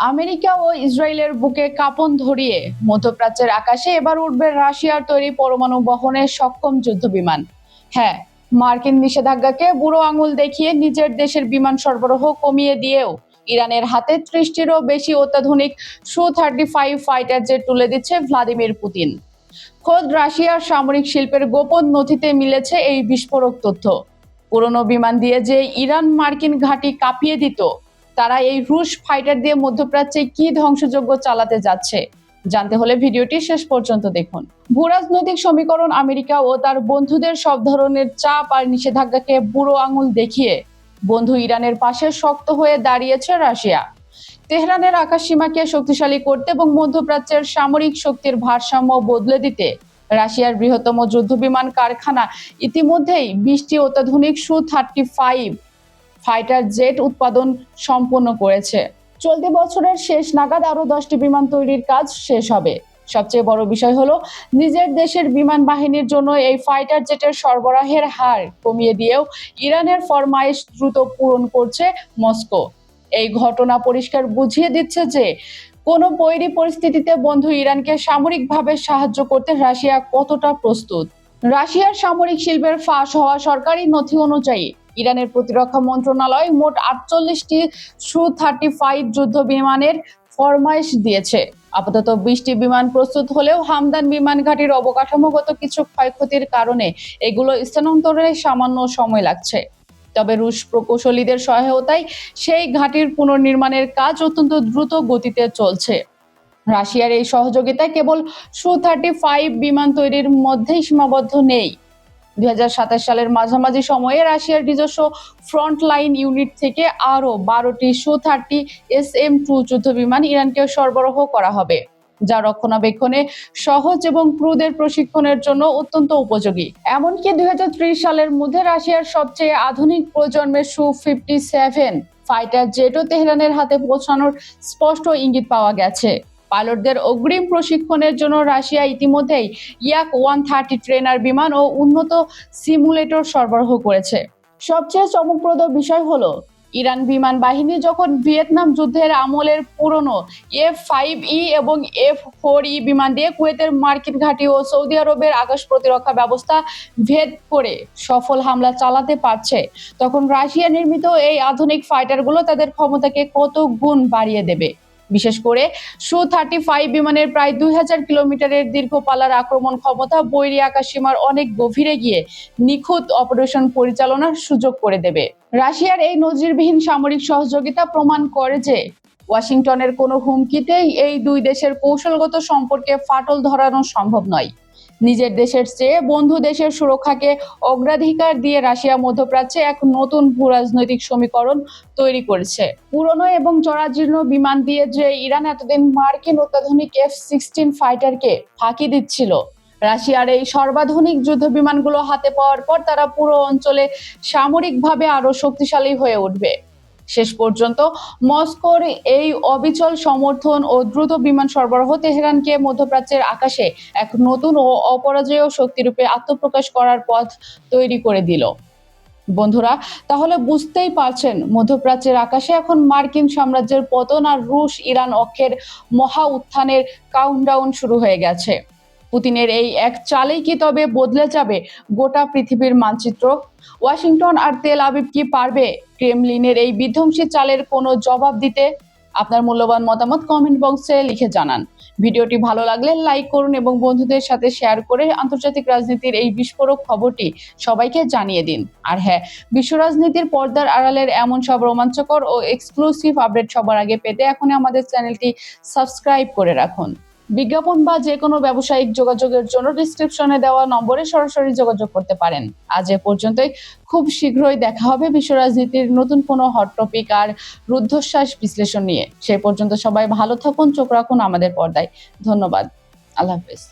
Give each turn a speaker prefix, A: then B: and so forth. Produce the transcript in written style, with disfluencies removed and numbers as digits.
A: America ও ইসরায়েলের বুকে কাঁপন ধরিয়ে মধ্যপ্রাচ্যের আকাশে এবার উঠবে রাশিয়ার তৈরি পরমাণু বহনে সক্ষম যুদ্ধবিমান। হ্যাঁ, মার্কিন নিষেধাজ্ঞাকে বুড়ো আঙুল দেখিয়ে নিজের দেশের বিমান সরবরাহ কমিয়ে দিয়েও ইরানের হাতে 30টিরও বেশি অত্যাধুনিক Su-35 ফাইটার জেট তুলে দিচ্ছে ভ্লাদিমির পুতিন। খোদ রাশিয়ার সামরিক শিল্পের গোপন নথিতে মিলেছে এই বিস্ফোরক তথ্য। পুরনো বিমান দিয়ে যে ইরান মার্কিন ঘাঁটি কাঁপিয়ে দিত, তারা এই রুশ ফাইটার দিয়ে মধ্যপ্রাচ্যে কি ধ্বংসযজ্ঞ চালাতে যাচ্ছে জানতে হলে ভিডিওটি শেষ পর্যন্ত দেখুন। ভূরাজনৈতিক সমীকরণ আমেরিকা ও তার বন্ধুদের সব ধরনের চাপ আর নিষেধাজ্ঞাকে বুড়ো আঙুল দেখিয়ে বন্ধু ইরানের পাশে শক্ত হয়ে দাঁড়িয়েছে রাশিয়া। তেহরানের আকাশসীমাকে শক্তিশালী করতে এবং মধ্যপ্রাচ্যের সামরিক শক্তির ভারসাম্য বদলে দিতে রাশিয়ার বৃহত্তম যুদ্ধবিমান কারখানা ইতিমধ্যেই 20টি অত্যাধুনিক Su-35 ফাইটার জেট উৎপাদন সম্পন্ন করেছে। চলতি বছরের শেষ নাগাদ আরো 10টি বিমান তৈরির কাজ শেষ হবে। সবচেয়ে বড় বিষয় হলো, নিজের দেশের বিমান বাহিনীর জন্য এই ফাইটার জেটের সরবরাহের হার কমিয়ে দিয়েও ইরানের ফরমাইশ দ্রুত পূরণ করছে মস্কো। এই ঘটনা পরিষ্কার বুঝিয়ে দিচ্ছে যে কোনো বৈরী পরিস্থিতিতে বন্ধু ইরানকে সামরিকভাবে সাহায্য করতে রাশিয়া কতটা প্রস্তুত। রাশিয়ার সামরিক শিল্পের ফাঁস হওয়া সরকারি নথি অনুযায়ী ইরানের প্রতিরক্ষা মন্ত্রণালয় মোট 48টি Su-35 যুদ্ধ বিমানের ফরমাইশ দিয়েছে। আপাতত 20টি বিমান প্রস্তুত হলেও হামদান বিমান ঘাঁটির অবকাঠামোগত কিছু ক্ষয়ক্ষতির কারণে এগুলো স্থানান্তরে সামান্য সময় লাগছে। তবে রুশ প্রকৌশলীদের সহায়তায় সেই ঘাঁটির পুনর্নির্মাণের কাজ অত্যন্ত দ্রুত গতিতে চলছে। রাশিয়ার এই সহযোগিতা কেবল Su-35 বিমান তৈরির মধ্যেই সীমাবদ্ধ নেই। 2027 সালের মাঝামাঝি সময়ে রাশিয়ার নিজস্ব ফ্রন্টলাইন ইউনিট থেকে আরও 12টি Su-30 SM-2 যুদ্ধবিমান ইরানকে সরবরাহ করা হবে, যা রক্ষণাবেক্ষণে সহজ এবং ক্রুদের প্রশিক্ষণের জন্য অত্যন্ত উপযোগী। এমনকি 2030 সালের মধ্যে রাশিয়ার সবচেয়ে আধুনিক প্রজন্মের Su-57 ফাইটার জেটও তেহরানের হাতে পৌঁছানোর স্পষ্ট ইঙ্গিত পাওয়া গেছে। পাইলটদের অগ্রিম প্রশিক্ষণের জন্য রাশিয়া ইতিমধ্যেই Yak-130 ট্রেনার বিমান ও উন্নত সিমুলেটর সরবরাহ করেছে। সবচেয়ে চমকপ্রদ বিষয় হলো, ইরান বিমান বাহিনী যখন ভিয়েতনাম যুদ্ধের আমলের পুরনো F-5E এবং F-4E বিমান দিয়ে কুয়েতের মার্কিন ঘাঁটি ও সৌদি আরবের আকাশ প্রতিরক্ষা ব্যবস্থা ভেদ করে সফল হামলা চালাতে পারছে, তখন রাশিয়া নির্মিত এই আধুনিক ফাইটারগুলো তাদের ক্ষমতাকে কত গুণ বাড়িয়ে দেবে। বিশেষ করে Su-35 বিমানের প্রায় 2000 কিলোমিটারের দীর্ঘ পাল্লার আক্রমণ ক্ষমতা বৈরী আকাশসীমার অনেক গভীরে গিয়ে নিখুঁত অপারেশন পরিচালনার সুযোগ করে দেবে। রাশিয়ার এই নজিরবিহীন সামরিক সহযোগিতা প্রমাণ করে যে ওয়াশিংটনের কোনো হুমকিতেই এই দুই দেশের কৌশলগত সম্পর্কে ফাটল ধরানো সম্ভব নয়। নিজের দেশের চেয়ে বন্ধু দেশের সুরক্ষাকে অগ্রাধিকার দিয়ে রাশিয়া মধ্যপ্রাচ্যে এক নতুন ভূরাজনৈতিক সমীকরণ তৈরি করেছে। পুরনো এবং জরাজীর্ণ বিমান দিয়ে যে ইরান এতদিন মার্কিন অত্যাধুনিক F-16 ফাইটারকে ফাঁকি দিচ্ছিল, রাশিয়ার এই সর্বাধুনিক যুদ্ধ বিমানগুলো হাতে পাওয়ার পর তারা পুরো অঞ্চলে সামরিকভাবে আরো শক্তিশালী হয়ে উঠবে। শেষ পর্যন্ত মস্কোর এই অবিচল সমর্থন ও দ্রুত বিমান সরবরাহ তেহরানকে মধ্যপ্রাচ্যের আকাশে এক নতুন ও অপরাজেয় শক্তিরূপে আত্মপ্রকাশ করার পথ তৈরি করে দিল। বন্ধুরা, তাহলে বুঝতেই পারছেন মধ্যপ্রাচ্যের আকাশে এখন মার্কিন সাম্রাজ্যের পতন আর রুশ ইরান অক্ষের মহা উত্থানের কাউন্টডাউন শুরু হয়ে গেছে। পুতিনের এই এক চালেই কি তবে বদলে যাবে গোটা পৃথিবীর মানচিত্র? ওয়াশিংটন আর তেল আবিব কি পারবে ক্রেমলিনের এই বিধ্বংসী চালের কোনো জবাব দিতে? আপনার মূল্যবান মতামত কমেন্ট বক্সে লিখে জানান। ভিডিওটি ভালো লাগলে লাইক করুন এবং বন্ধুদের সাথে শেয়ার করে আন্তর্জাতিক রাজনীতির এই বিস্ফোরক খবরটি সবাইকে জানিয়ে দিন। আর হ্যাঁ, বিশ্ব রাজনীতির পর্দার আড়ালের এমন সব রোমাঞ্চকর ও এক্সক্লুসিভ আপডেট সবার আগে পেতে এখনই আমাদের চ্যানেলটি সাবস্ক্রাইব করে রাখুন। বিজ্ঞাপন বা যে কোনো ব্যবসায়িক যোগাযোগের জন্য ডিসক্রিপশনে দেওয়া নম্বরে সরাসরি যোগাযোগ করতে পারেন। আজ এ পর্যন্তই। খুব শীঘ্রই দেখা হবে বিশ্ব রাজনীতির নতুন কোনো হট টপিক আর রুদ্ধশ্বাস বিশ্লেষণ নিয়ে। সেই পর্যন্ত সবাই ভালো থাকুন, চোখ রাখুন আমাদের পর্দায়। ধন্যবাদ। আল্লাহ হাফেজ।